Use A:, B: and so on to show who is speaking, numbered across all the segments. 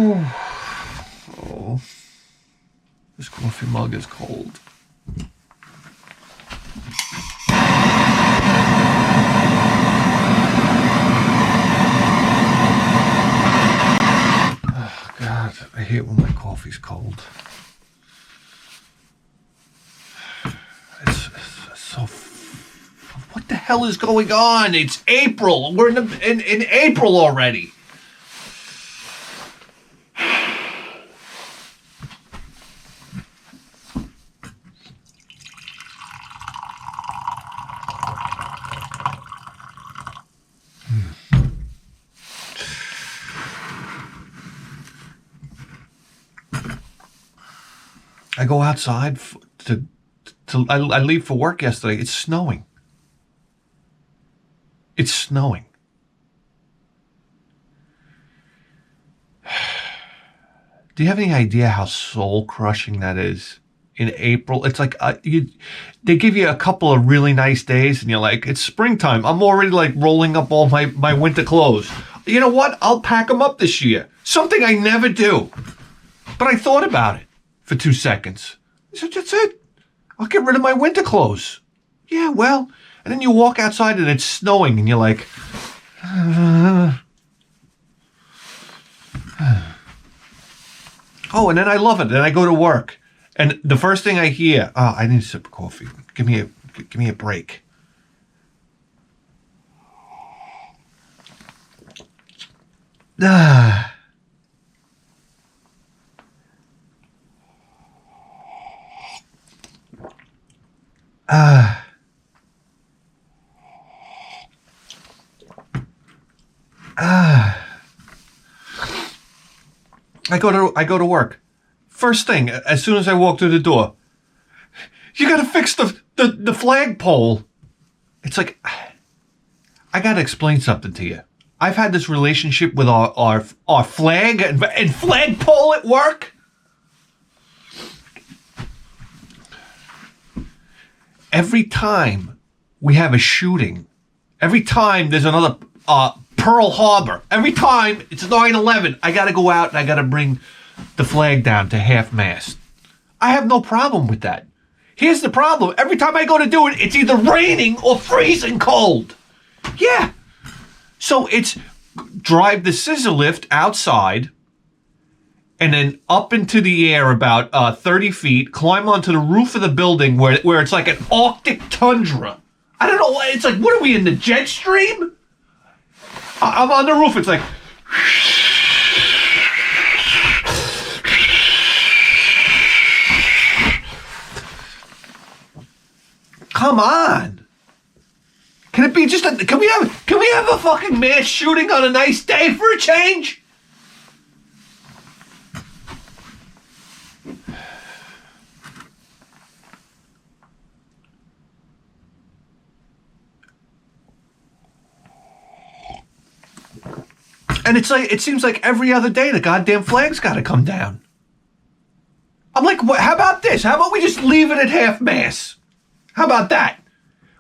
A: Oh, this coffee mug is cold. Oh, God, I hate when my coffee's cold. It's so... What the hell is going on? It's April. We're in April already. I go outside I leave for work yesterday. It's snowing. It's snowing. Do you have any idea how soul-crushing that is? In April, it's like they give you a couple of really nice days, and you're like, it's springtime. I'm already like rolling up all my winter clothes. You know what? I'll pack them up this year. Something I never do. But I thought about it for 2 seconds. I said, that's it. I'll get rid of my winter clothes. Yeah, well, and then you walk outside and it's snowing, and you're like, oh, and then I love it. Then I go to work, and the first thing I hear, oh, I need a sip of coffee. Give me a break. Ah. I go to work. First thing, as soon as I walk through the door, you gotta fix the flagpole. It's like, I gotta explain something to you. I've had this relationship with our flag and flagpole at work. Every time we have a shooting, every time there's another Pearl Harbor, every time it's 9/11, I got to go out and I got to bring the flag down to half-mast. I have no problem with that. Here's the problem. Every time I go to do it, it's either raining or freezing cold. Yeah. So it's drive the scissor lift outside and then up into the air about 30 feet, climb onto the roof of the building where it's like an Arctic tundra. I don't know, it's like, what are we in the jet stream? I'm on the roof, it's like... Come on. Can it be just a... Can we have a fucking mass shooting on a nice day for a change? And it's like, it seems like every other day the goddamn flag's got to come down. I'm like, how about this? How about we just leave it at half-mast? How about that?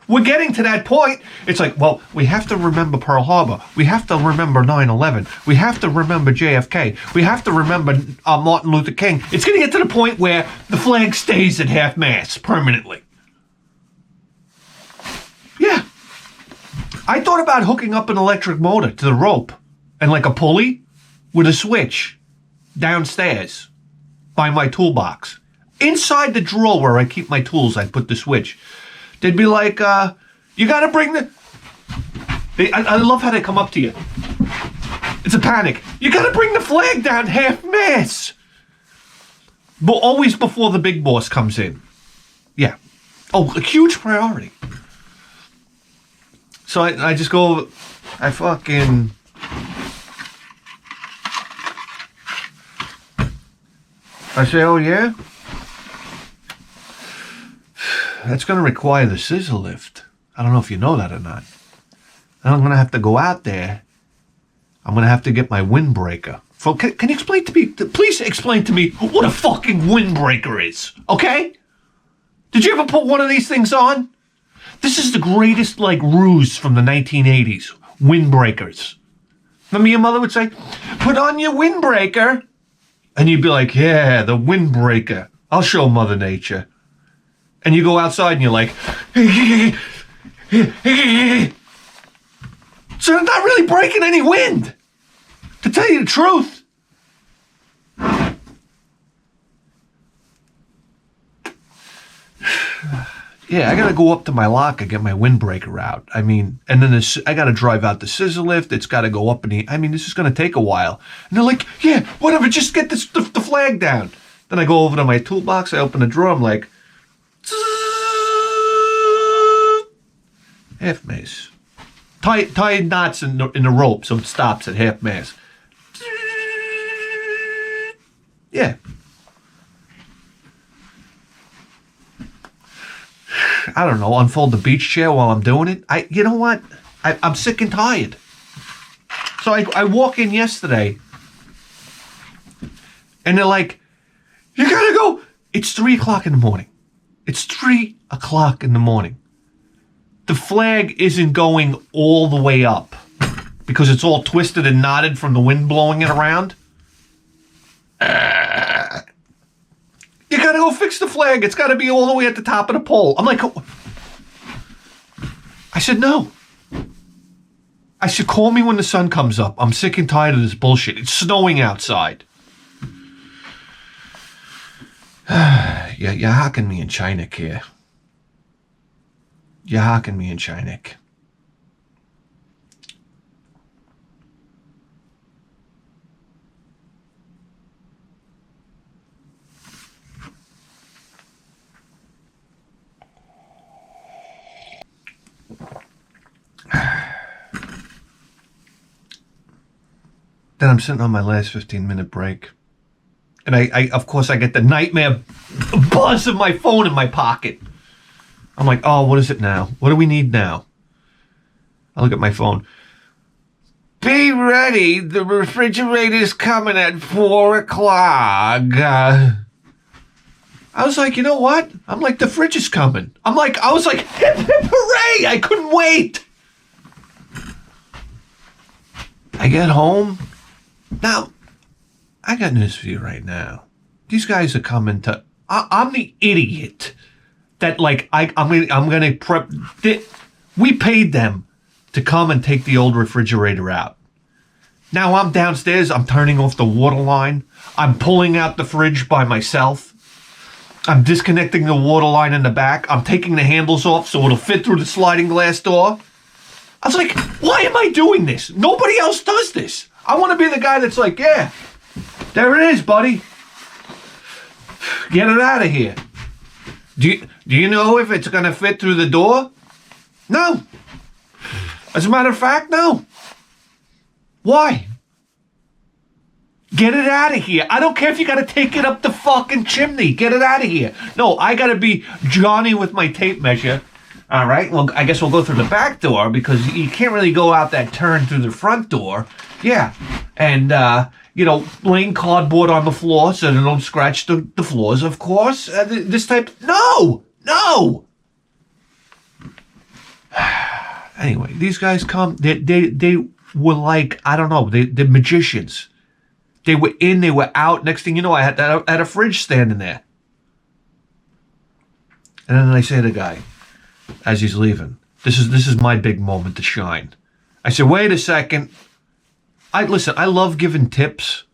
A: We're getting to that point. It's like, well, we have to remember Pearl Harbor. We have to remember 9/11. We have to remember JFK. We have to remember Martin Luther King. It's going to get to the point where the flag stays at half-mast permanently. Yeah. I thought about hooking up an electric motor to the rope and like a pulley with a switch downstairs by my toolbox. Inside the drawer where I keep my tools, I put the switch. They'd be like, you got to bring the... I love how they come up to you. It's a panic. You got to bring the flag down half-mast. But always before the big boss comes in. Yeah. Oh, a huge priority. So I just go, I fucking... I say, oh yeah? That's going to require the scissor lift. I don't know if you know that or not. And I'm going to have to go out there. I'm going to have to get my windbreaker. Can you explain to me, please explain to me what a fucking windbreaker is, okay? Did you ever put one of these things on? This is the greatest, like, ruse from the 1980s. Windbreakers. Remember your mother would say, put on your windbreaker. And you'd be like, yeah, the windbreaker. I'll show Mother Nature. And you go outside and you're like, so they're not really breaking any wind. To tell you the truth. Yeah, I gotta go up to my lock and get my windbreaker out. I mean, and then I gotta drive out the scissor lift. It's gotta go up this is gonna take a while. And they're like, yeah, whatever, just get the flag down. Then I go over to my toolbox, I open the drawer, I'm like, half mace. Tie knots in the rope so it stops at half mace. Yeah. I don't know, unfold the beach chair while I'm doing it. You know what? I'm sick and tired. So I walk in yesterday, and they're like, you gotta go. It's 3 o'clock in the morning. It's 3 o'clock in the morning. The flag isn't going all the way up because it's all twisted and knotted from the wind blowing it around. You gotta go fix the flag. It's gotta be all the way at the top of the pole. I'm like, I said, no. I said, call me when the sun comes up. I'm sick and tired of this bullshit. It's snowing outside. You're hocking me in Chinik here. You're hocking me in Chinik. Then I'm sitting on my last 15-minute break. And I of course, I get the nightmare buzz of my phone in my pocket. I'm like, oh, what is it now? What do we need now? I look at my phone. Be ready. The refrigerator's coming at 4 o'clock. I was like, you know what? I'm like, the fridge is coming. I was like, hip, hip, hooray! I couldn't wait. I get home. Now, I got news for you right now. These guys are coming to... I'm the idiot that, like, I'm going to prep... We paid them to come and take the old refrigerator out. Now I'm downstairs. I'm turning off the water line. I'm pulling out the fridge by myself. I'm disconnecting the water line in the back. I'm taking the handles off so it'll fit through the sliding glass door. I was like, why am I doing this? Nobody else does this. I want to be the guy that's like, yeah, there it is, buddy. Get it out of here. Do you know if it's going to fit through the door? No. As a matter of fact, no. Why? Get it out of here. I don't care if you got to take it up the fucking chimney. Get it out of here. No, I got to be Johnny with my tape measure. All right, well, I guess we'll go through the back door because you can't really go out that turn through the front door. Yeah, and, laying cardboard on the floor so they don't scratch the floors, of course. This type... No! Anyway, these guys come... They were like, I don't know, they're magicians. They were in, they were out. Next thing you know, I had a fridge standing there. And then I say to the guy, as he's leaving, this is my big moment to shine. I said, wait a second. Listen, I love giving tips,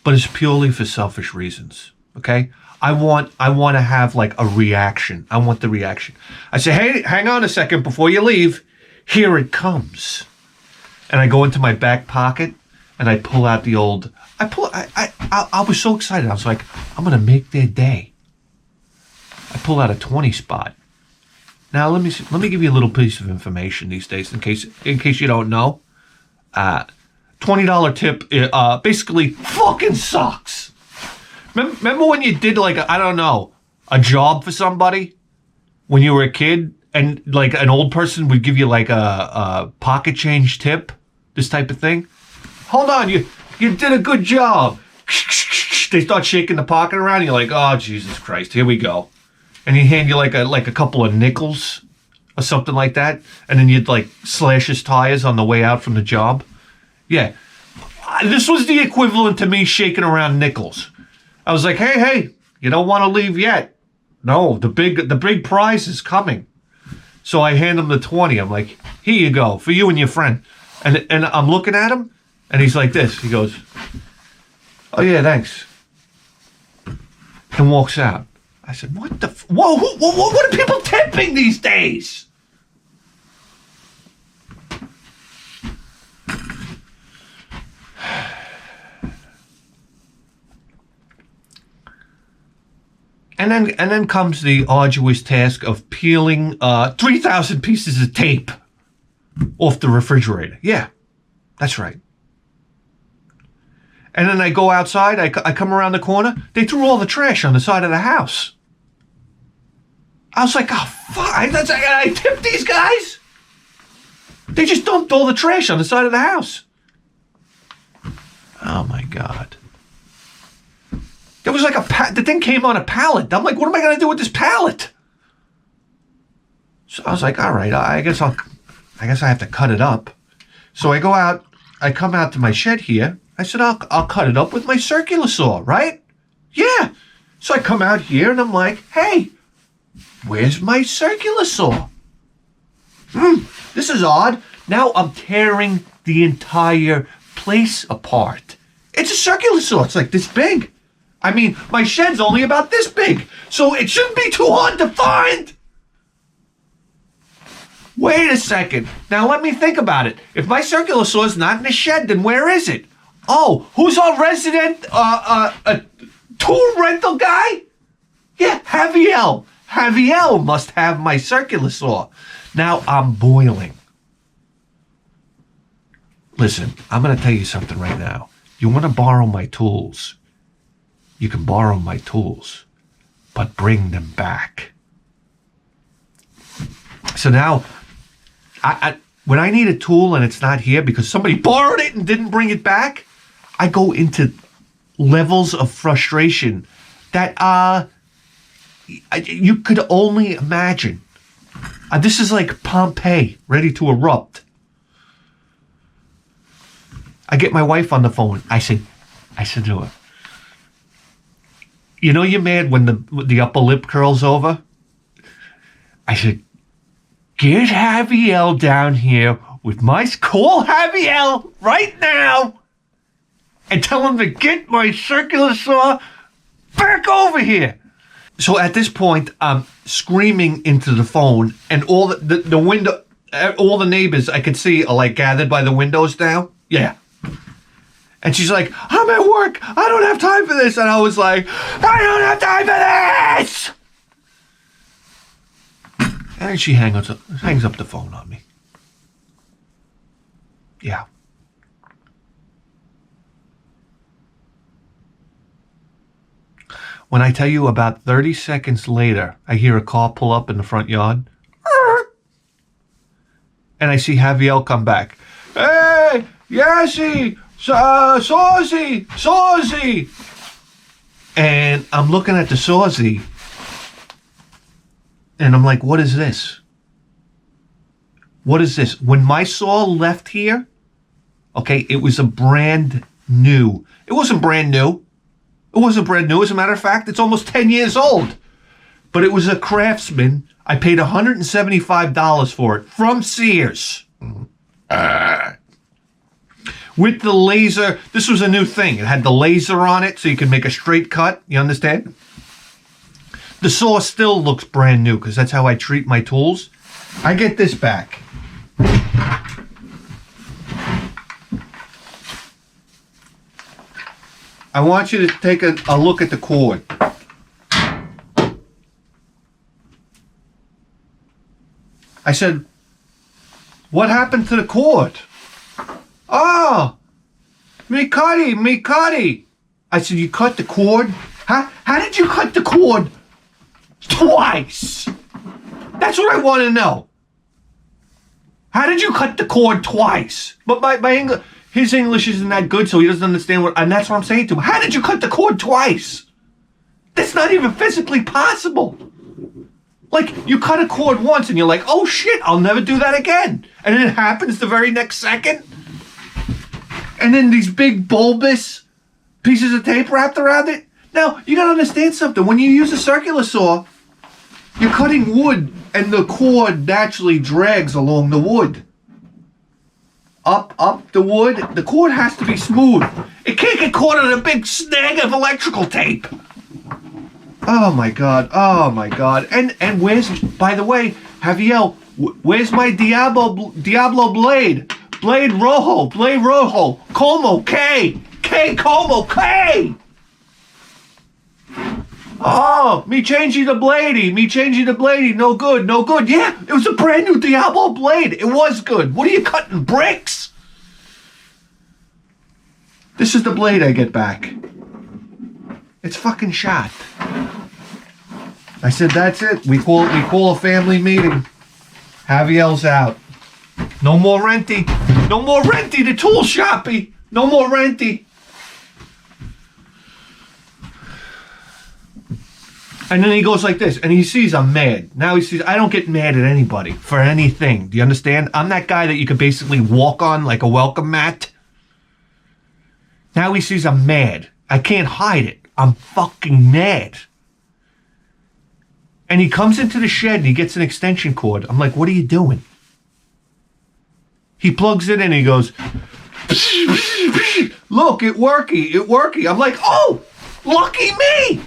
A: but it's purely for selfish reasons. Okay? I want to have like a reaction. I want the reaction. I say, hey, hang on a second before you leave. Here it comes. And I go into my back pocket and I pull out the old. I was so excited. I was like, I'm gonna make their day. I pull out a 20 spot. Now let me give you a little piece of information these days in case you don't know. $20 tip basically fucking sucks. Remember when you did like a job for somebody when you were a kid and like an old person would give you like a pocket change tip, this type of thing? Hold on, you did a good job. They start shaking the pocket around and you're like, oh Jesus Christ, here we go. And he'd hand you like a couple of nickels or something like that. And then you'd like slash his tires on the way out from the job. Yeah. This was the equivalent to me shaking around nickels. I was like, hey, you don't want to leave yet. No, the big prize is coming. So I hand him the 20. I'm like, here you go, for you and your friend. And I'm looking at him, and he's like this. He goes, oh yeah, thanks. And walks out. I said, what the whoa, what are people tipping these days? And then comes the arduous task of peeling 3,000 pieces of tape off the refrigerator. Yeah, that's right. And then I go outside, I come around the corner, they threw all the trash on the side of the house. I was like, oh, fuck, I tipped these guys? They just dumped all the trash on the side of the house. Oh, my God. There was like the thing came on a pallet. I'm like, what am I going to do with this pallet? So I was like, all right, I guess I have to cut it up. So I come out to my shed here. I said, I'll cut it up with my circular saw, right? Yeah. So I come out here and I'm like, hey, where's my circular saw? This is odd. Now I'm tearing the entire place apart. It's a circular saw. It's like this big. I mean, my shed's only about this big, so it shouldn't be too hard to find. Wait a second. Now let me think about it. If my circular saw is not in the shed, then where is it? Oh, who's our resident tool rental guy? Yeah, Javier. Javier must have my circular saw. Now I'm boiling. Listen, I'm going to tell you something right now. You want to borrow my tools? You can borrow my tools, but bring them back. So now, when I need a tool and it's not here because somebody borrowed it and didn't bring it back, I go into levels of frustration that you could only imagine. This is like Pompeii, ready to erupt. I get my wife on the phone. I said to her, you know you're mad when the upper lip curls over? I said, get Javier down here with call Javier right now and tell him to get my circular saw back over here. So at this point, I'm screaming into the phone, and all the window, all the neighbors I could see are like gathered by the windows now. Yeah. And she's like, I'm at work. I don't have time for this. And I was like, I don't have time for this. And she hangs up the phone on me. Yeah. When I tell you about 30 seconds later, I hear a car pull up in the front yard. And I see Javier come back. Hey, Yassi, Sawsy. And I'm looking at the Sawsy. And I'm like, what is this? What is this? When my saw left here, okay, it was a brand new. It wasn't brand new. It wasn't brand new. As a matter of fact, it's almost 10 years old. But it was a Craftsman. I paid $175 for it from Sears. With the laser. This was a new thing. It had the laser on it so you could make a straight cut. You understand? The saw still looks brand new because that's how I treat my tools. I get this back. I want you to take a look at the cord. I said, what happened to the cord? Oh, me cutty. I said, you cut the cord? Huh? How did you cut the cord twice? That's what I want to know. How did you cut the cord twice? But my English, his English isn't that good, so he doesn't understand and that's what I'm saying to him. How did you cut the cord twice? That's not even physically possible. Like, you cut a cord once and you're like, oh shit, I'll never do that again. And then it happens the very next second. And then these big bulbous pieces of tape wrapped around it. Now, you gotta understand something. When you use a circular saw, you're cutting wood, and the cord naturally drags along the wood. Up the wood. The cord has to be smooth. It can't get caught in a big snag of electrical tape. Oh my god. Oh my god. And where's, by the way, Javier, where's my Diablo blade? Blade rojo. Como, K, como, K. Oh, me changing the bladey. No good. Yeah, it was a brand new Diablo blade. It was good. What are you cutting, bricks? This is the blade I get back. It's fucking shot. I said, that's it. We call a family meeting. Javier's out. No more renty, the tool shoppy. No more renty. And then he goes like this, and he sees I'm mad. Now he sees I don't get mad at anybody for anything. Do you understand? I'm that guy that you could basically walk on like a welcome mat. Now he sees I'm mad. I can't hide it. I'm fucking mad. And he comes into the shed and he gets an extension cord. I'm like, what are you doing? He plugs it in and he goes, look, it worky. I'm like, oh, lucky me.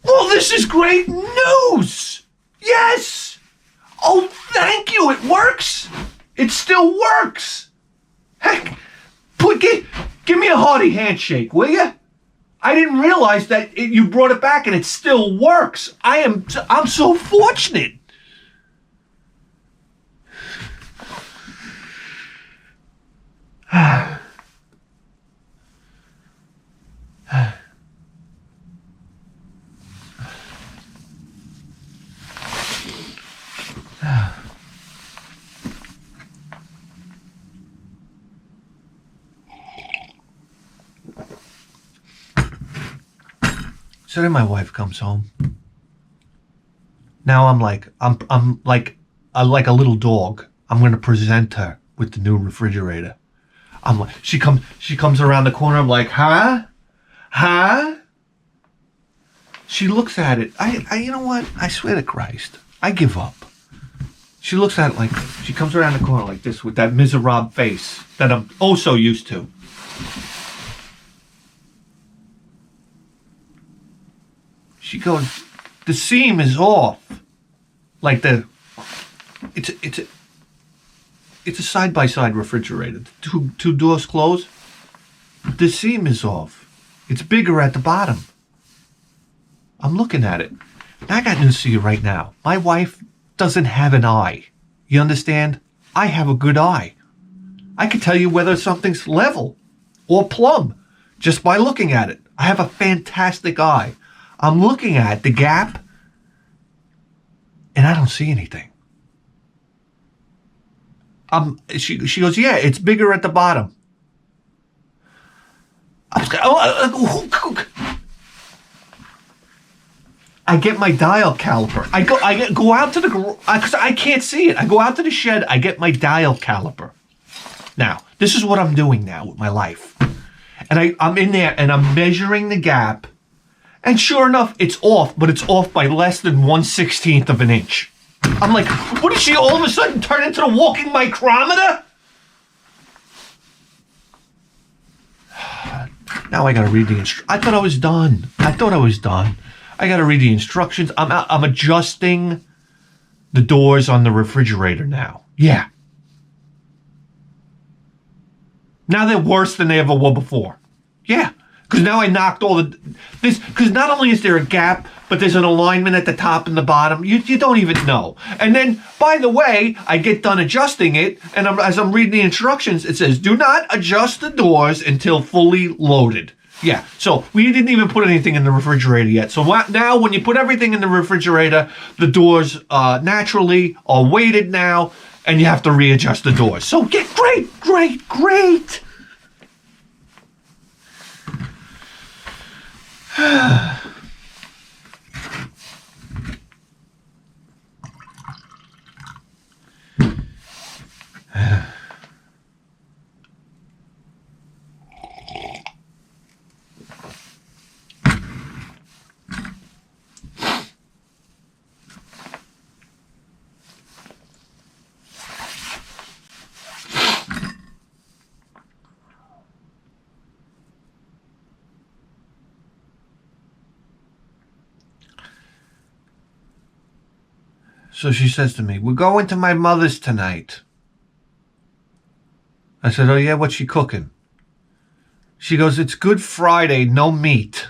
A: Well, this is great news. Yes. Oh, thank you. It works. It still works. Heck, give me a hearty handshake, will you? I didn't realize that you brought it back and it still works. I'm so fortunate. So then my wife comes home. Now I'm like a little dog. I'm gonna present her with the new refrigerator. I'm like, she comes around the corner. I'm like, huh? She looks at it. I you know what? I swear to Christ, I give up. She looks at it like she comes around the corner like this with that miserable face that I'm oh so used to. She goes, the seam is off. Like it's a side-by-side refrigerator. Two doors closed. The seam is off. It's bigger at the bottom. I'm looking at it. I got news for you right now. My wife doesn't have an eye. You understand? I have a good eye. I can tell you whether something's level or plumb just by looking at it. I have a fantastic eye. I'm looking at the gap and I don't see anything. She goes, yeah, it's bigger at the bottom. I get my dial caliper. I go out to the because I can't see it. I go out to the shed. I get my dial caliper. Now, this is what I'm doing now with my life. And I'm in there and I'm measuring the gap. And sure enough, it's off, but it's off by less than 1/16 of an inch. I'm like, what did she all of a sudden turn into the walking micrometer? Now I gotta read the I thought I was done. I gotta read the instructions. I'm adjusting the doors on the refrigerator now. Yeah. Now they're worse than they ever were before. Yeah. Because now I knocked all this, because not only is there a gap, but there's an alignment at the top and the bottom. You don't even know. And then, by the way, I get done adjusting it, and as I'm reading the instructions, it says, do not adjust the doors until fully loaded. Yeah, so we didn't even put anything in the refrigerator yet. So now when you put everything in the refrigerator, the doors naturally are weighted now, and you have to readjust the doors. So great. So she says to me, we're going to my mother's tonight. I said, oh yeah, what's she cooking? She goes, it's Good Friday, no meat.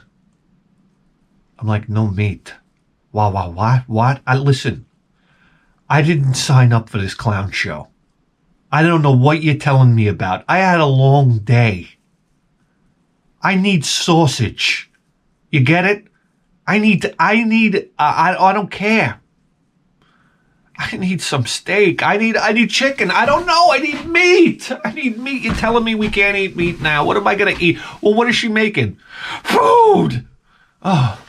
A: I'm like, no meat. Wow, what? Listen, I didn't sign up for this clown show. I don't know what you're telling me about. I had a long day. I need sausage. You get it? I don't care. I need some steak. I need chicken. I don't know. I need meat. You're telling me we can't eat meat now. What am I going to eat? Well, what is she making? Food. Oh.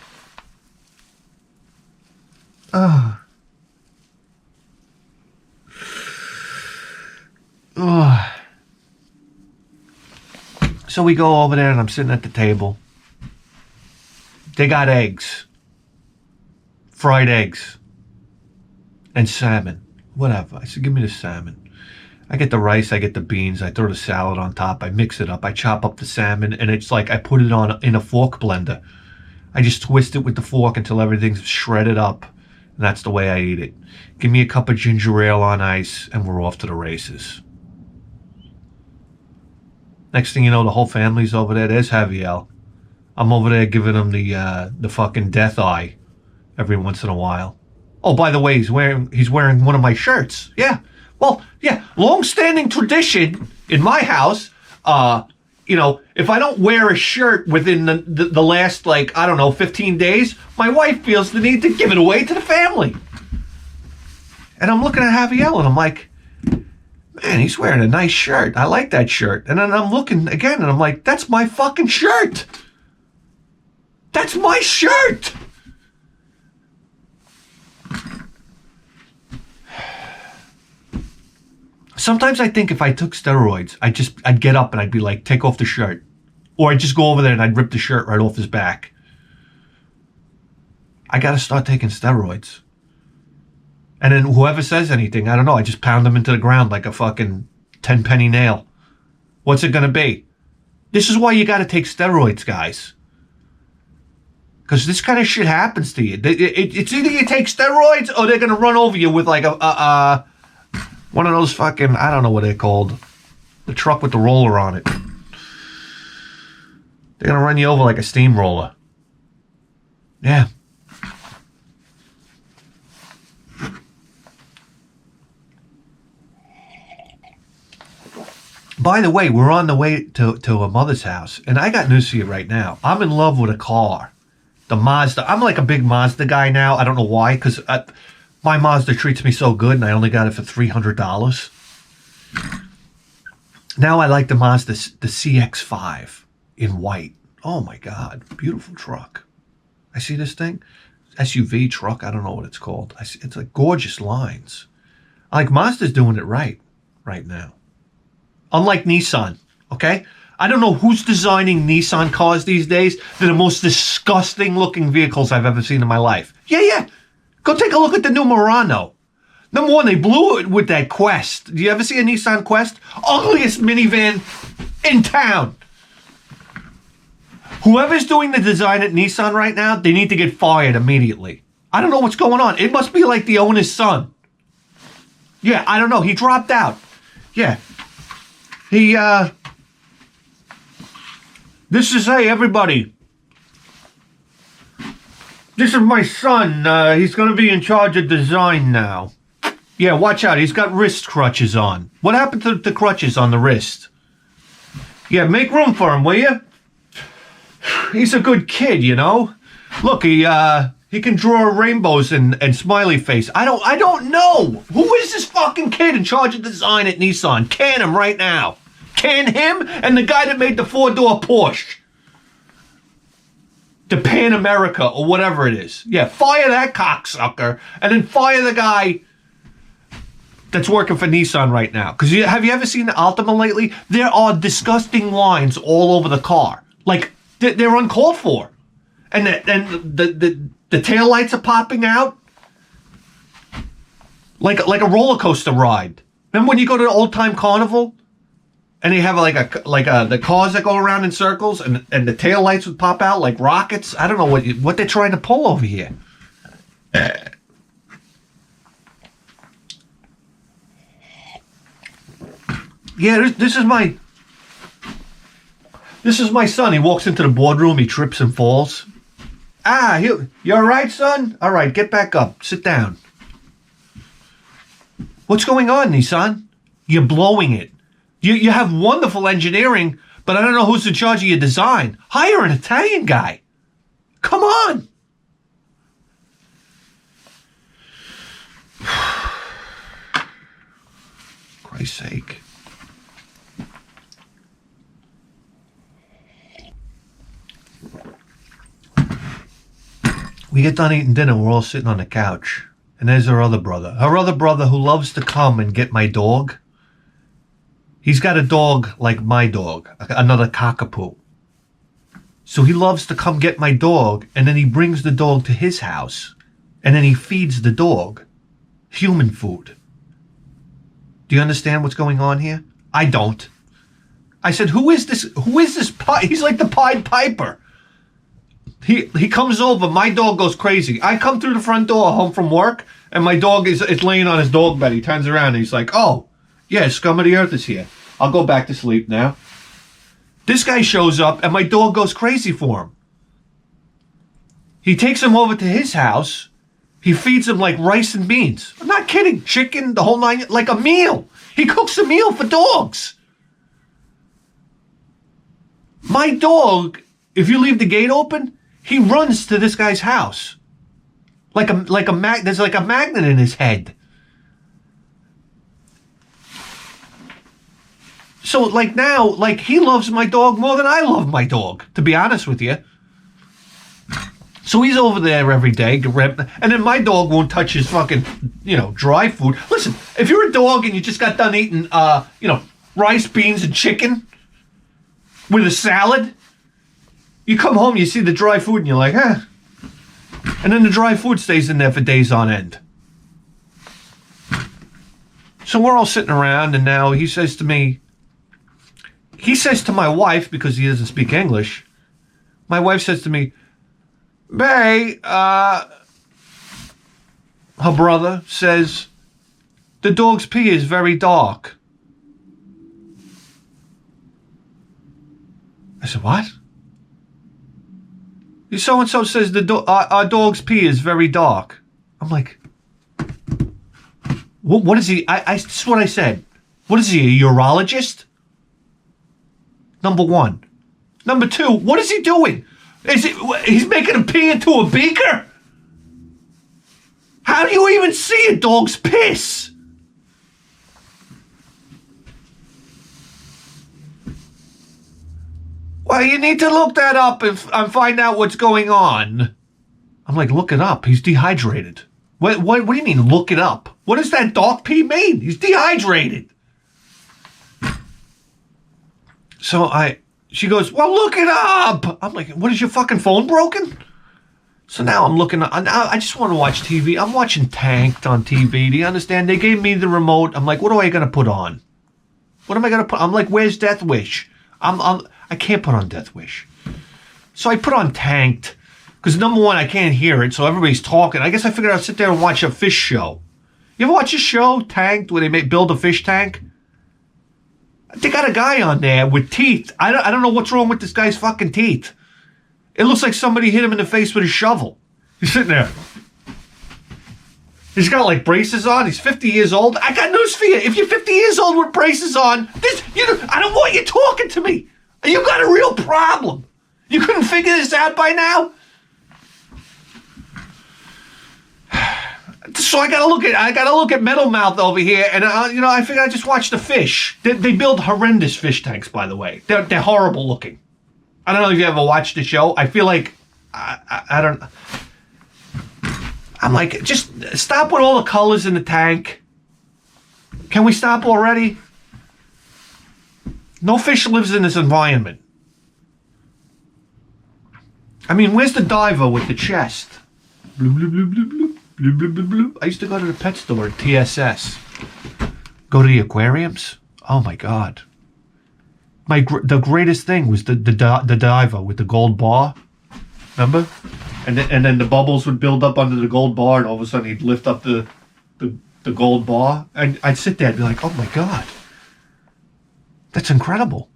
A: Oh. Oh. So we go over there and I'm sitting at the table. They got eggs. Fried eggs. And salmon. Whatever. I said, give me the salmon. I get the rice, I get the beans, I throw the salad on top, I mix it up, I chop up the salmon, and it's like I put it on in a fork blender. I just twist it with the fork until everything's shredded up. And that's the way I eat it. Give me a cup of ginger ale on ice, and we're off to the races. Next thing you know, the whole family's over there. There's Javier. I'm over there giving him the fucking death eye every once in a while. Oh, by the way, he's wearing one of my shirts. Yeah. Well, yeah. Long-standing tradition in my house. If I don't wear a shirt within the last 15 days, my wife feels the need to give it away to the family. And I'm looking at Javier and I'm like, man, he's wearing a nice shirt. I like that shirt. And then I'm looking again and I'm like, that's my fucking shirt. That's my shirt. Sometimes I think if I took steroids, I'd get up and I'd be like, take off the shirt. Or I'd just go over there and I'd rip the shirt right off his back. I got to start taking steroids. And then whoever says anything, I don't know, I just pound them into the ground like a fucking 10-penny nail. What's it going to be? This is why you got to take steroids, guys. Because this kind of shit happens to you. It's either you take steroids or they're going to run over you with like one of those fucking, I don't know what they're called. The truck with the roller on it. They're going to run you over like a steamroller. Yeah. By the way, we're on the way to a mother's house. And I got news for you right now. I'm in love with a car. The Mazda. I'm like a big Mazda guy now. I don't know why. Because my Mazda treats me so good. And I only got it for $300. Now I like the Mazda, the CX-5 in white. Oh my God. Beautiful truck. I see this thing. SUV truck. I don't know what it's called. It's like gorgeous lines. Like Mazda's doing it right now. Unlike Nissan, okay? I don't know who's designing Nissan cars these days. They're the most disgusting looking vehicles I've ever seen in my life. Yeah. Go take a look at the new Murano. Number one, they blew it with that Quest. Do you ever see a Nissan Quest? Ugliest minivan in town. Whoever's doing the design at Nissan right now, they need to get fired immediately. I don't know what's going on. It must be like the owner's son. Yeah, I don't know. He dropped out. Yeah. This is, hey, everybody. This is my son. He's going to be in charge of design now. Yeah, watch out. He's got wrist crutches on. What happened to the crutches on the wrist? Yeah, make room for him, will you? He's a good kid, you know? Look, he can draw rainbows and smiley face. I don't know. Who is this fucking kid in charge of design at Nissan? Can him right now. Can him and the guy that made the 4-door Porsche. The Pan America or whatever it is. Yeah, fire that cocksucker and then fire the guy that's working for Nissan right now. Because have you ever seen the Altima lately? There are disgusting lines all over the car. Like, they're uncalled for. And the taillights are popping out like a roller coaster ride. Remember when you go to the old time carnival and they have the cars that go around in circles and the taillights would pop out like rockets? I don't know what they're trying to pull over here. Yeah, this is my son. He walks into the boardroom. He trips and falls. You all right, son? All right, get back up. Sit down. What's going on, Nissan? You're blowing it. You have wonderful engineering, but I don't know who's in charge of your design. Hire an Italian guy. Come on. Christ's sake. We get done eating dinner. We're all sitting on the couch. And there's her other brother. Her other brother who loves to come and get my dog. He's got a dog like my dog. Another cockapoo. So he loves to come get my dog. And then he brings the dog to his house. And then he feeds the dog human food. Do you understand what's going on here? I don't. I said, who is this? He's like the Pied Piper. He comes over. My dog goes crazy. I come through the front door home from work, and my dog is laying on his dog bed. He turns around and he's like, oh, yeah, scum of the earth is here. I'll go back to sleep now. This guy shows up, and my dog goes crazy for him. He takes him over to his house. He feeds him like rice and beans. I'm not kidding. Chicken, the whole nine, like a meal. He cooks a meal for dogs. My dog, if you leave the gate open, he runs to this guy's house. There's like a magnet in his head. So like now, like he loves my dog more than I love my dog, to be honest with you. So he's over there every day, and then my dog won't touch his fucking, dry food. Listen, if you're a dog and you just got done eating, rice, beans, and chicken with a salad, you come home, you see the dry food, and you're like, eh. And then the dry food stays in there for days on end. So we're all sitting around, and now he says to my wife, because he doesn't speak English, my wife says to me, Bay, her brother says, the dog's pee is very dark. I said, what? So-and-so says our dog's pee is very dark. I'm like, what is he? This is what I said. What is he, a urologist? Number one. Number two, what is he doing? He's making him pee into a beaker? How do you even see a dog's piss? Well, you need to look that up and find out what's going on. I'm like, look it up. He's dehydrated. What do you mean, look it up? What does that dog pee mean? He's dehydrated. So she goes, well, look it up. I'm like, what, is your fucking phone broken? So now I'm looking, I just want to watch TV. I'm watching Tanked on TV. Do you understand? They gave me the remote. I'm like, what am I going to put on? What am I going to put? I'm like, where's Death Wish? I can't put on Death Wish. So I put on Tanked. Because number one, I can't hear it. So everybody's talking. I guess I figured I'd sit there and watch a fish show. You ever watch a show, Tanked, where they build a fish tank? They got a guy on there with teeth. I don't know what's wrong with this guy's fucking teeth. It looks like somebody hit him in the face with a shovel. He's sitting there. He's got like braces on. He's 50 years old. I got news for you. If you're 50 years old with braces on, I don't want you talking to me. You got a real problem. You couldn't figure this out by now? So I gotta look at Metal Mouth over here, and I figure I just watch the fish. They build horrendous fish tanks, by the way. They're horrible looking. I don't know if you ever watched the show. I feel like I don't. I'm like, just stop with all the colors in the tank. Can we stop already? No fish lives in this environment. I mean, where's the diver with the chest? Bloop, bloop, bloop, bloop, bloop. Bloop, bloop, bloop, bloop. I used to go to the pet store at TSS. Go to the aquariums. Oh my God. The greatest thing was the diver with the gold bar. Remember? And then the bubbles would build up under the gold bar, and all of a sudden he'd lift up the gold bar. And I'd sit there and be like, oh my God. That's incredible.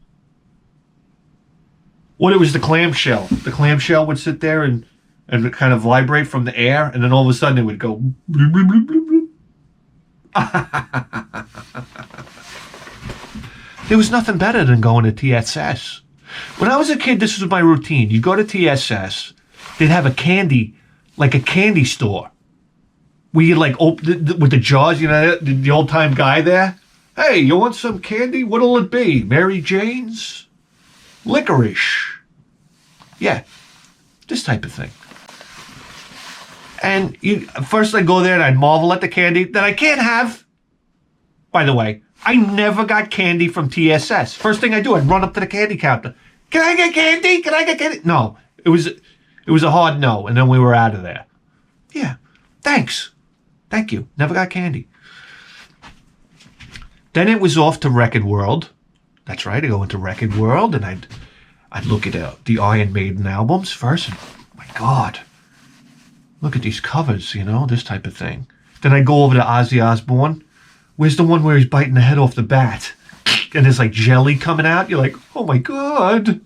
A: What, it was the clamshell. The clamshell would sit there and kind of vibrate from the air, and then all of a sudden it would go bloop, bloop, bloop, bloop, bloop. There was nothing better than going to TSS. When I was a kid, this was my routine. You go to TSS, they'd have a candy, like a candy store, where you like open with the jars, you know, the old time guy there. Hey, you want some candy? What'll it be? Mary Jane's? Licorice? Yeah, this type of thing. And first I'd go there and I'd marvel at the candy that I can't have. By the way, I never got candy from TSS. First thing I do, I'd run up to the candy counter. Can I get candy? Can I get candy? No, it was a hard no, and then we were out of there. Yeah, thanks. Thank you. Never got candy. Then it was off to Record World. That's right, I go into Record World, and I'd look at the Iron Maiden albums first, and oh my God, look at these covers, you know, this type of thing. Then I go over to Ozzy Osbourne. Where's the one where he's biting the head off the bat? And there's like jelly coming out. You're like, oh my God.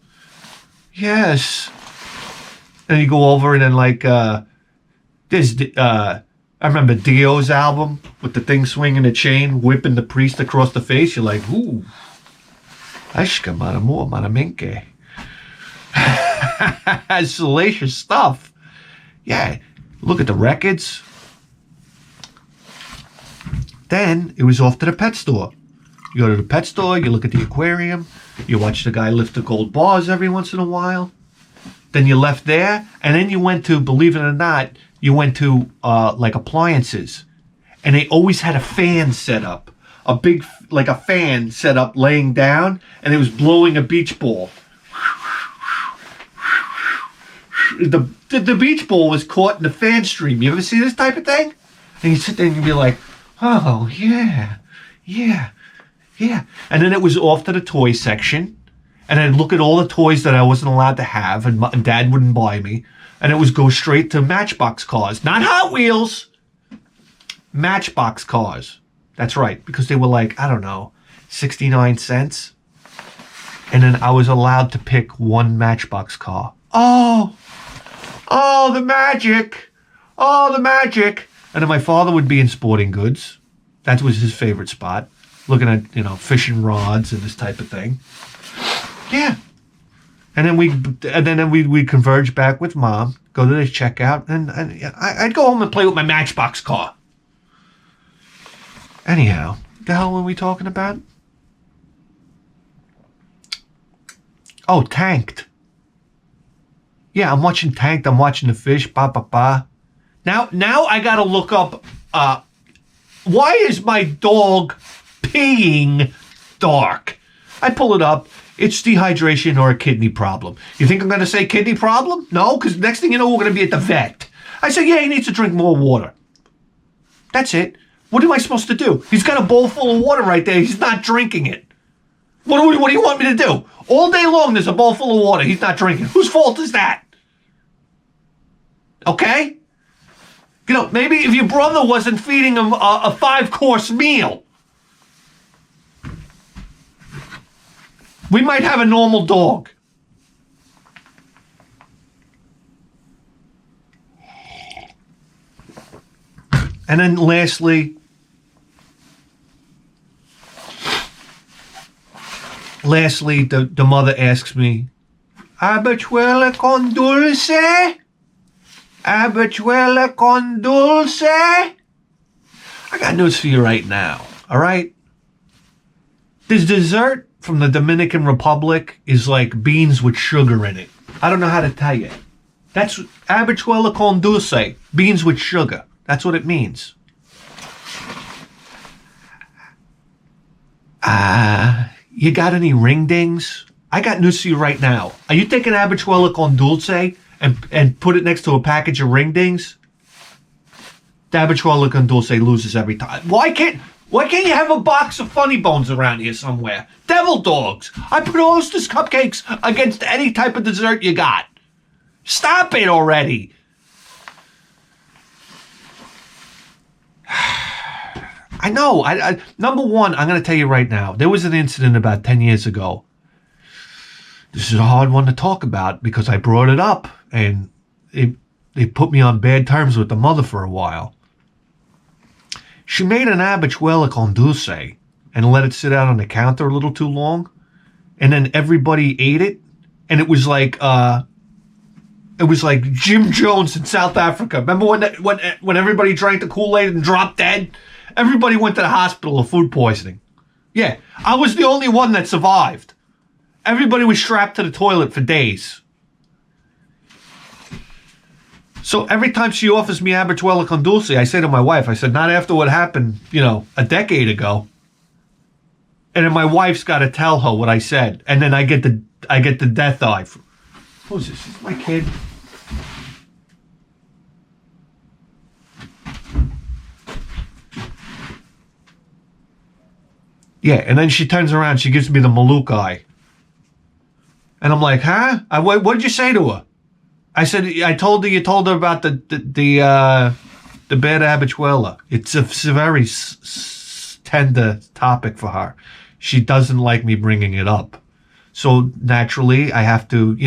A: Yes. And you go over and then like, there's, I remember Dio's album with the thing swinging the chain, whipping the priest across the face. You're like, ooh. Ashka Maramor Maramenke. Salacious stuff. Yeah. Look at the records. Then it was off to the pet store. You go to the pet store, you look at the aquarium, you watch the guy lift the gold bars every once in a while. Then you left there, and then you went to, believe it or not, you went to like appliances. And they always had a fan set up. A big, like a fan set up laying down, and it was blowing a beach ball. The beach ball was caught in the fan stream. You ever see this type of thing? And you sit there and you'd be like, oh, yeah, yeah, yeah. And then it was off to the toy section. And I'd look at all the toys that I wasn't allowed to have, and Dad wouldn't buy me. And it was go straight to Matchbox cars. Not Hot Wheels. Matchbox cars. That's right. Because they were like, I don't know, 69 cents. And then I was allowed to pick one Matchbox car. Oh, the magic. Oh, the magic. And then my father would be in sporting goods. That was his favorite spot. Looking at, you know, fishing rods and this type of thing. Yeah. And then we'd converge back with Mom, go to the checkout, and I'd go home and play with my Matchbox car. Anyhow, the hell were we talking about? Oh, Tanked. Yeah, I'm watching Tanked. I'm watching the fish. Ba ba ba. Now I gotta look up. Why is my dog peeing dark? I pull it up. It's dehydration or a kidney problem. You think I'm gonna say kidney problem? No, because next thing you know, we're gonna be at the vet. I say, yeah, he needs to drink more water. That's it. What am I supposed to do? He's got a bowl full of water right there. He's not drinking it. What do you want me to do? All day long, there's a bowl full of water. He's not drinking. Whose fault is that? Okay? You know, maybe if your brother wasn't feeding him a 5-course meal, we might have a normal dog. And then lastly, the mother asks me, Habichuela con dulce? Habichuela con dulce? I got news for you right now, all right? This dessert from the Dominican Republic is like beans with sugar in it. I don't know how to tell you. That's habichuela con dulce, beans with sugar. That's what it means. You got any ring dings? I got news for you right now. Are you taking habichuela con dulce and put it next to a package of ring dings? The habichuela con dulce loses every time. Why can't you have a box of Funny Bones around here somewhere? Devil dogs. I put Hostess cupcakes against any type of dessert you got. Stop it already. I know. Number one, I'm going to tell you right now. There was an incident about 10 years ago. This is a hard one to talk about because I brought it up, and they put me on bad terms with the mother for a while. She made an habichuela con dulce and let it sit out on the counter a little too long, and then everybody ate it, and it was like Jim Jones in South Africa. Remember when everybody drank the Kool-Aid and dropped dead? Everybody went to the hospital of food poisoning. Yeah, I was the only one that survived. Everybody was strapped to the toilet for days. So every time she offers me habichuela con dulce, I say to my wife, I said, not after what happened, a decade ago. And then my wife's got to tell her what I said, and then I get the death eye. Who's this? Is this my kid? Yeah, and then she turns around, she gives me the Malouk eye. And I'm like, huh? What did you say to her? I said, you told her about the bad habichuela. It's a very tender topic for her. She doesn't like me bringing it up. So naturally, I have to,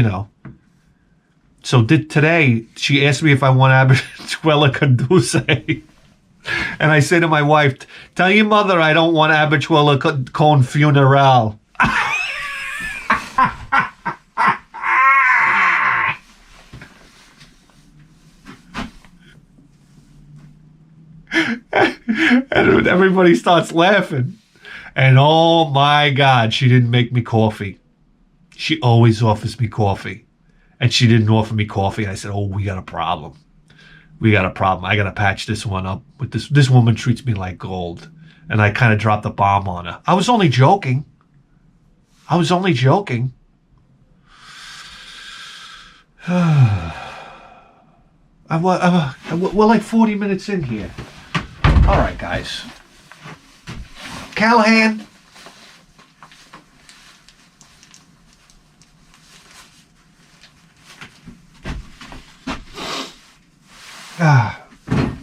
A: So today, she asked me if I want habichuela con dulce. And I say to my wife, tell your mother I don't want habichuela con funeral. And everybody starts laughing. And oh my God, she didn't make me coffee. She always offers me coffee. And she didn't offer me coffee. I said, oh, we got a problem. We got a problem. I got to patch this one up. With this woman treats me like gold. And I kind of dropped a bomb on her. I was only joking. We're like 40 minutes in here. All right, guys. Callahan.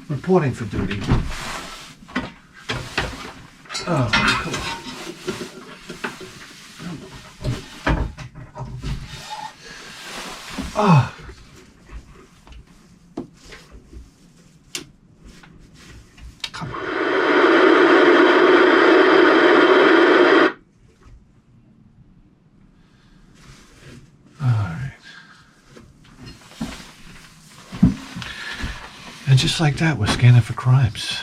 A: Reporting for duty. Oh, come on. Oh. Come on. All right. And just like that, we're scanning for crimes.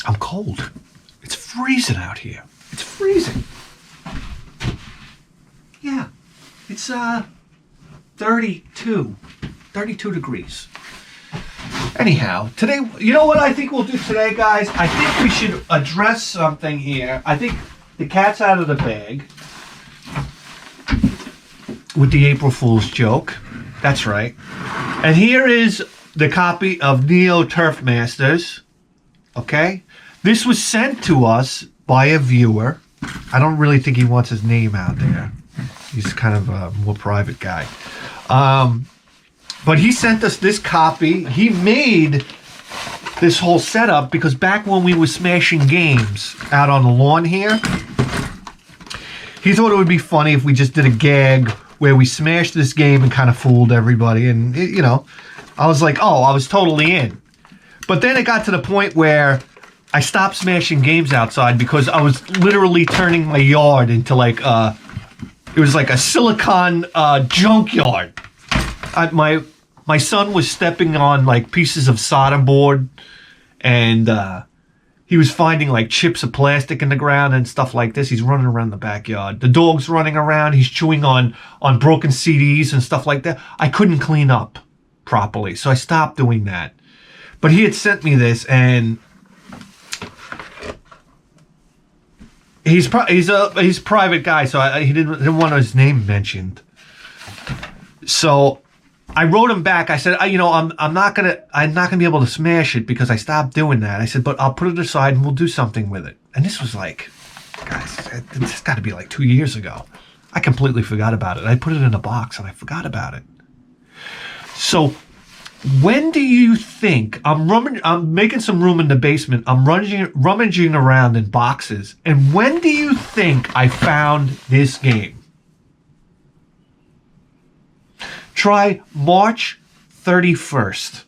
A: I'm cold. It's freezing out here. It's freezing. Yeah. It's 32 degrees. Anyhow, today, you know what I think we'll do today, guys? I think we should address something here. I think the cat's out of the bag with the April Fool's joke. That's right. And here is the copy of NEO Turf Masters. Okay? This was sent to us by a viewer. I don't really think he wants his name out there. He's kind of a more private guy. But he sent us this copy. He made this whole setup because back when we were smashing games out on the lawn here, he thought it would be funny if we just did a gag where we smashed this game and kind of fooled everybody. And, I was like, oh, I was totally in. But then it got to the point where I stopped smashing games outside because I was literally turning my yard into like it was like a silicon junkyard. My son was stepping on like pieces of solder board, and he was finding like chips of plastic in the ground and stuff like this. He's running around the backyard. The dog's running around. He's chewing on broken CDs and stuff like that. I couldn't clean up properly, so I stopped doing that. But he had sent me this, and he's a private guy, so he didn't want his name mentioned. So I wrote him back. I said, I'm not gonna be able to smash it because I stopped doing that. I said, but I'll put it aside and we'll do something with it. And this was like, guys, this has got to be like 2 years ago. I completely forgot about it. I put it in a box and I forgot about it. So when do you think I'm making some room in the basement? I'm rummaging around in boxes, and when do you think I found this game? Try March 31st.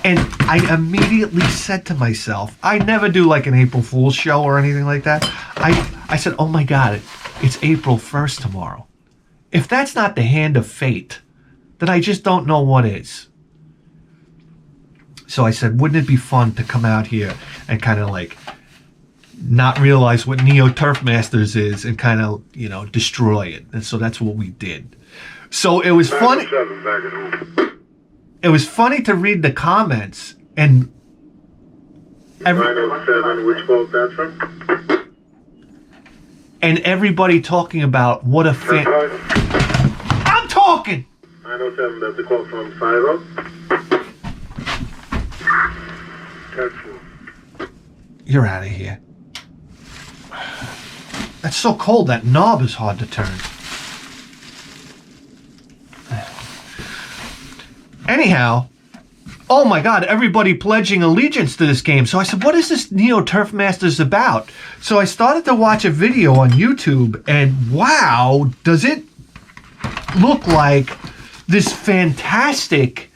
A: And I immediately said to myself, I never do like an April Fool's show or anything like that. I said, oh my God, it's April 1st tomorrow. If that's not the hand of fate, then I just don't know what is. So I said, wouldn't it be fun to come out here and kind of like not realize what Neo Turf Masters is and kind of, destroy it. And so that's what we did. So it was funny. It was funny to read the comments and
B: 907, which vault that's from?
A: And everybody talking about what a fan. I'm talking.
B: 907, that's a call from 50.
A: You're out of here. That's so cold. That knob is hard to turn. Anyhow, oh my God, everybody pledging allegiance to this game. So I said, what is this Neo Turf Masters about? So I started to watch a video on YouTube, and wow, does it look like this fantastic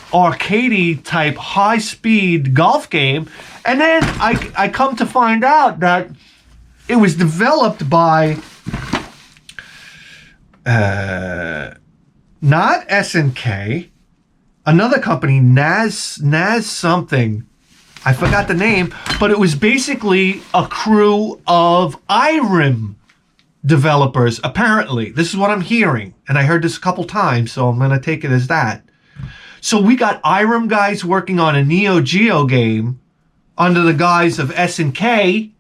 A: arcadey type high-speed golf game. And then I come to find out that it was developed by not SNK, another company, Naz something. I forgot the name, but it was basically a crew of IRIM developers, apparently. This is what I'm hearing, and I heard this a couple times, so I'm going to take it as that. So we got IRIM guys working on a NEO GEO game under the guise of SNK,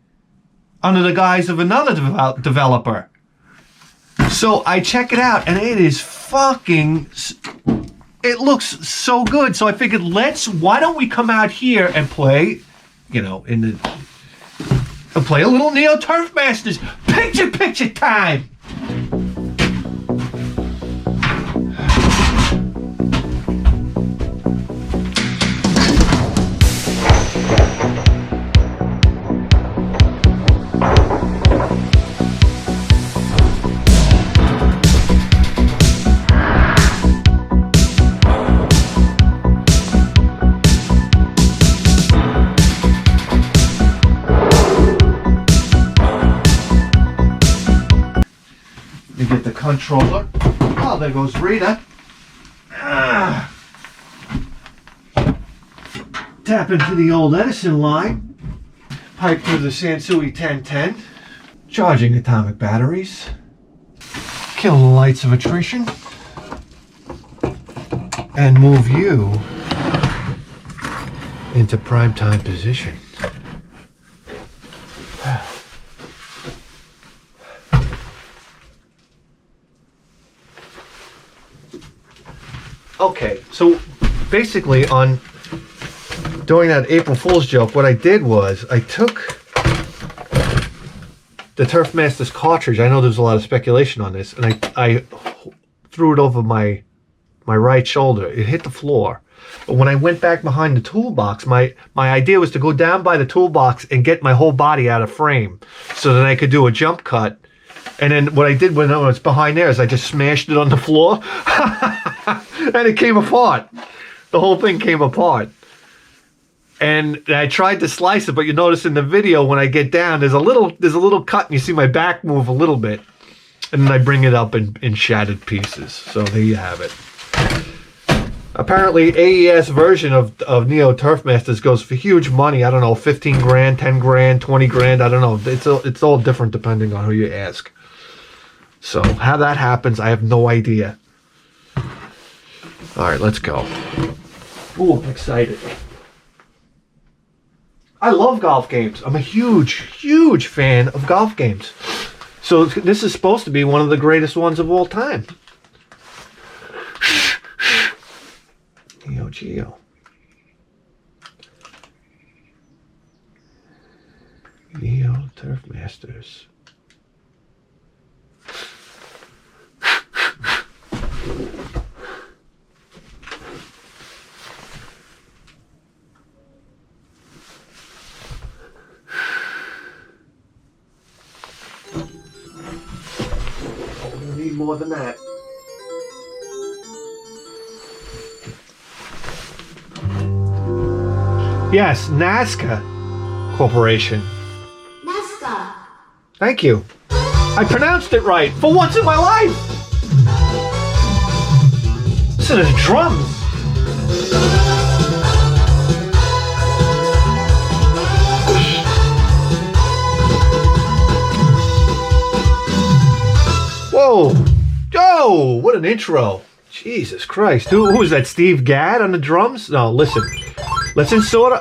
A: under the guise of another developer. So I check it out, and it is fucking... It looks so good. So I figured, why don't we come out here and play, play a little Neo Turf Masters. Picture time. You get the controller. Oh, there goes Rita. Tap into the old Edison line. Pipe through the Sansui 1010. Charging atomic batteries. Kill the lights of attrition. And move you into primetime position. Okay, so basically on doing that April Fool's joke, what I did was I took the Turf Masters cartridge. I know there's a lot of speculation on this, and I threw it over my right shoulder. It hit the floor. But when I went back behind the toolbox, my idea was to go down by the toolbox and get my whole body out of frame so that I could do a jump cut. And then what I did when I was behind there is I just smashed it on the floor and it came apart. The whole thing came apart. And I tried to slice it, but you notice in the video when I get down, there's a little cut and you see my back move a little bit. And then I bring it up in shattered pieces. So there you have it. Apparently AES version of Neo Turf Masters goes for huge money. I don't know, 15 grand, 10 grand, 20 grand. I don't know. It's all different depending on who you ask. So how that happens, I have no idea. All right, let's go. Ooh, I'm excited. I love golf games. I'm a huge fan of golf games. So this is supposed to be one of the greatest ones of all time. Neo Geo. Neo Turf Masters.
C: more than that.
A: Yes, Nazca Corporation.
D: Nazca.
A: Thank you. I pronounced it right for once in my life. Listen to the drums. Whoa. Oh, what an intro. Jesus Christ. Who is that? Steve Gadd on the drums? No, listen. Let's insert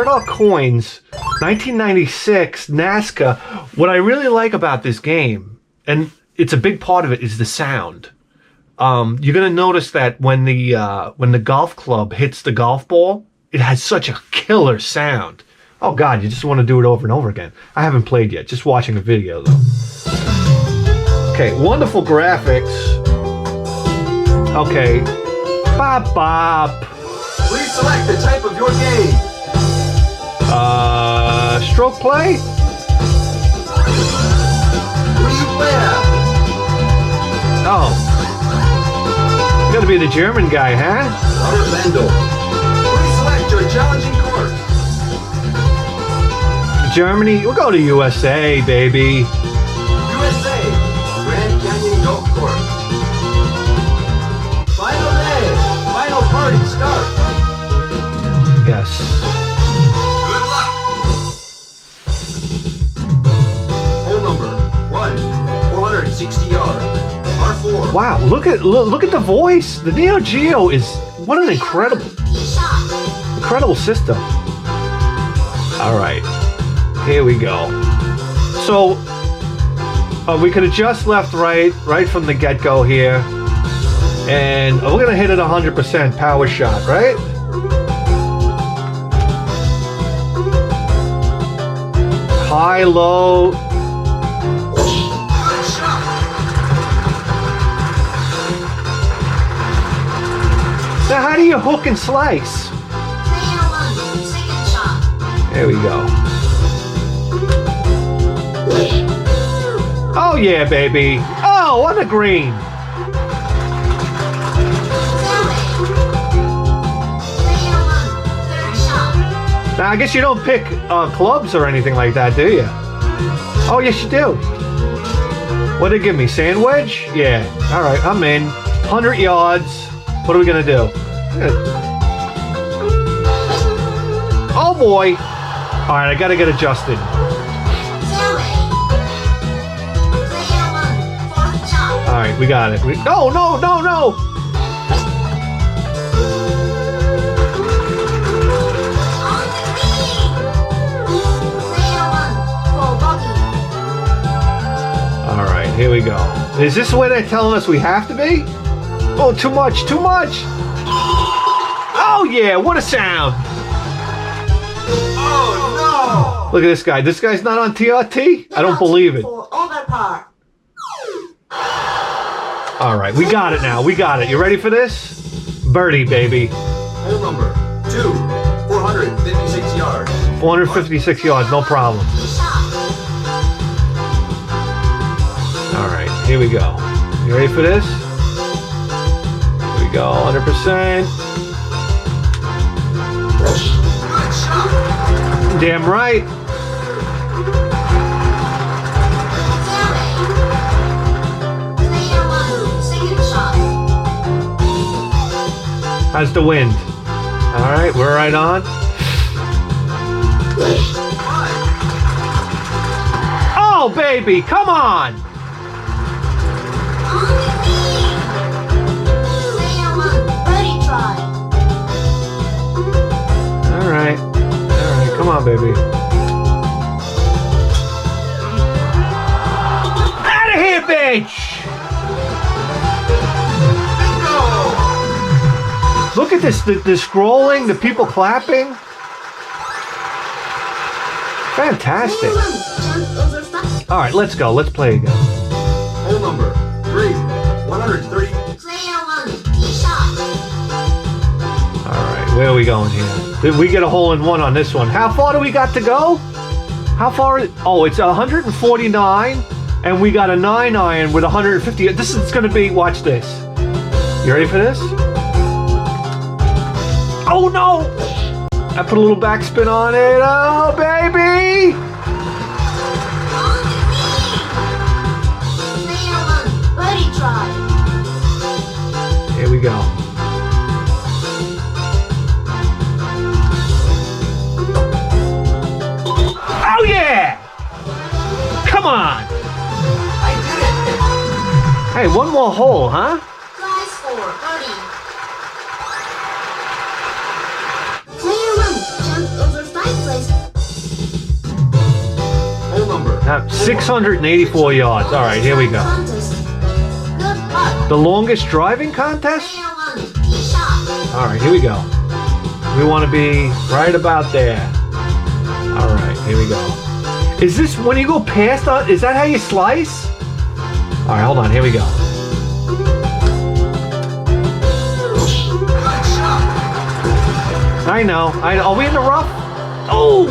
A: our coins. 1996 Nazca. What I really like about this game, and it's a big part of it, is the sound. You're gonna notice that when the golf club hits the golf ball, it has such a killer sound. Oh God, you just want to do it over and over again. I haven't played yet, just watching the video though. Okay, wonderful graphics. Okay, bop bop.
C: Please select the type of your game.
A: Stroke play?
C: Who do you play at?
A: Oh. You gotta be the German guy, huh?
C: Robert Vandal. Please select your challenging course.
A: Germany? We'll go to USA, baby.
C: USA, Grand Canyon Golf Course. Final day, final party start.
A: Yes.
C: Good luck. Hole number 1, 460 yards, R4.
A: Wow, look at the voice. The NEO GEO is what an incredible system. All right, here we go. So we could adjust left, right from the get-go here, and we're gonna hit it 100% power shot, right? High, low.
C: Good shot.
A: Now, how do you hook and slice?
D: Player 1, second shot.
A: There we go. Oh yeah, baby. Oh, on the green.
D: Player 1, third shot.
A: Now, I guess you don't pick clubs or anything like that, do you? Oh, yes, you do. What did it give me? Sand wedge? Yeah. All right, I'm in. 100 yards. What are we going to do? Oh, boy. All right, I got to get adjusted.
D: Player 1, fourth shot.
A: All right, we got it. No, no, no, no.
D: On the green. Player 1, for bogey.
A: All right, here we go. Is this the way they're telling us we have to be? Oh, too much, too much. Oh, yeah, what a sound.
C: Oh
A: Look at this guy. This guy's not on TRT? I don't believe it.
D: For overpar.
A: All right, we got it now. We got it. You ready for this? Birdie, baby.
C: no. Hole number 2, 456 yards.
A: 456 yards, no problem.
D: Shot.
A: All right, here we go. You ready for this? Here we go, 100%.
C: Good shot.
A: Damn right.
D: Player 1, second shot.
A: How's the wind? All right, we're right on. Oh, baby, come on.
D: On the green. Player 1, birdie try.
A: All right, come on, baby. Out of here, bitch! Look at this, the scrolling, the people clapping. Fantastic.
D: Player 1, jump over fast.
A: All right, let's go. Let's play again.
C: Hole number 3, 130.
D: Player 1, tee shot.
A: All right, where are we going here? Did we get a hole in one on this one? How far do we got to go? How far? Oh, it's 149. And we got a 9-iron with 150. This is going to be, watch this. You ready for this? Oh no! I put a little backspin on it. Oh, baby!
D: Birdie try.
A: Here we go. Oh yeah! Come on!
C: I did it!
A: Hey, one more hole, huh?
D: Try score. Birdie. Player 1 jumped over fireplace.
C: Hole number.
A: Now, 684 yards. All right, here we go.
D: Contest. Good luck.
A: The longest driving contest?
D: Player 1 tee shot.
A: All right, here we go. We want to be right about there. All right, here we go. Is this when you go past? Is that how you slice? All right, hold on. Here we go. I know. Are we in the rough? Oh,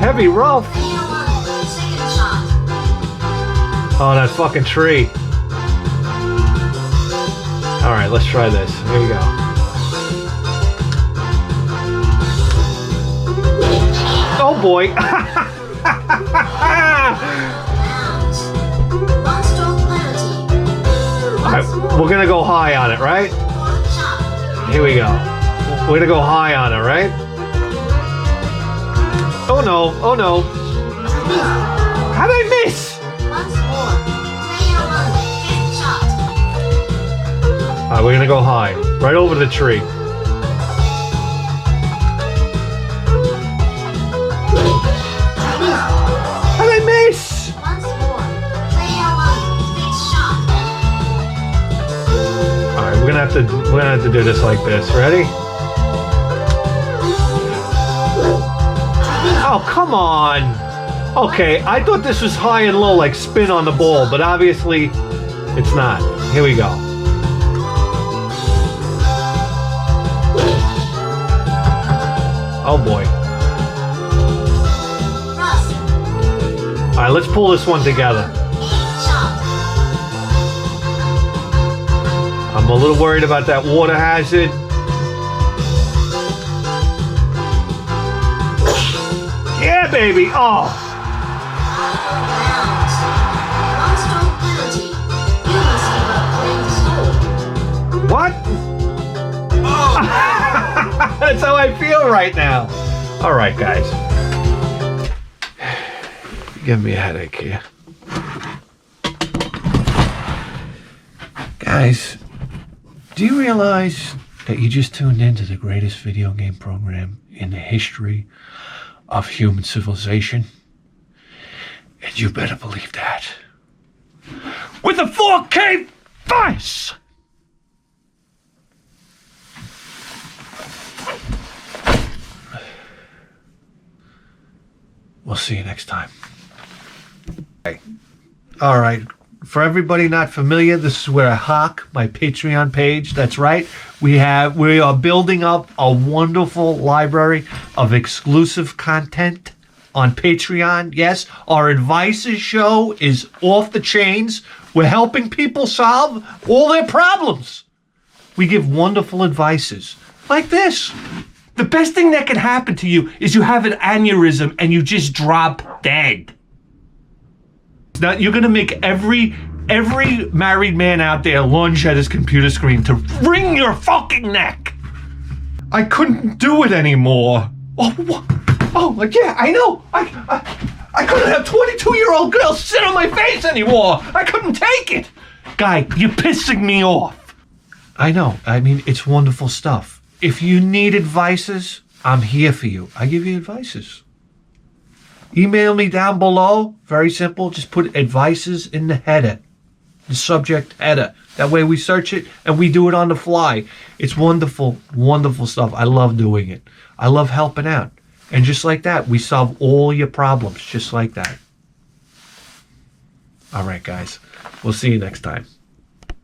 D: Heavy rough.
A: heavy rough.
D: Player 1 second shot.
A: Oh, that fucking tree. All right, let's try this. Here we go. Oh boy.
D: Bounce. One stroke penalty.
A: All right, we're gonna go high on it, right?
D: Fourth shot.
A: Here we go. We're gonna go high on it, right? Oh no, oh no. How'd I miss?
D: Once more. Player 1 fifth shot.
A: All right, we're gonna go high. Right over the tree. How'd I miss?
D: Once more. Player 1 sixth shot.
A: All right, we're gonna have to do this like this. Ready? Oh, come on. Okay, I thought this was high and low, like spin on the ball, but obviously it's not. Here we go. Oh boy.
D: Russ.
A: All right, let's pull this one together.
D: Eighth shot.
A: I'm a little worried about that water hazard. Yeah, baby. Oh.
D: Bounce. One stroke penalty. You must give up playing the hole.
A: What? That's how I feel right now. All right, guys. You're giving me a headache here. Guys, do you realize that you just tuned into the greatest video game program in the history of human civilization? And you better believe that. With a 4K voice! We'll see you next time. Okay. All right. For everybody not familiar, this is where I hawk my Patreon page. That's right. We are building up a wonderful library of exclusive content on Patreon. Yes, our advices show is off the chains. We're helping people solve all their problems. We give wonderful advices like this. The best thing that can happen to you is you have an aneurysm and you just drop dead. Now you're gonna make every married man out there lunge at his computer screen to wring your fucking neck. I couldn't do it anymore. Oh, yeah, I know. I couldn't have 22-year-old girls sit on my face anymore. I couldn't take it. Guy, you're pissing me off. I know. I mean, it's wonderful stuff. If you need advices, I'm here for you. I give you advices. Email me down below. Very simple. Just put advices in the header, the subject header. That way we search it and we do it on the fly. It's wonderful, wonderful stuff. I love doing it. I love helping out. And just like that, we solve all your problems just like that. All right, guys. We'll see you next time.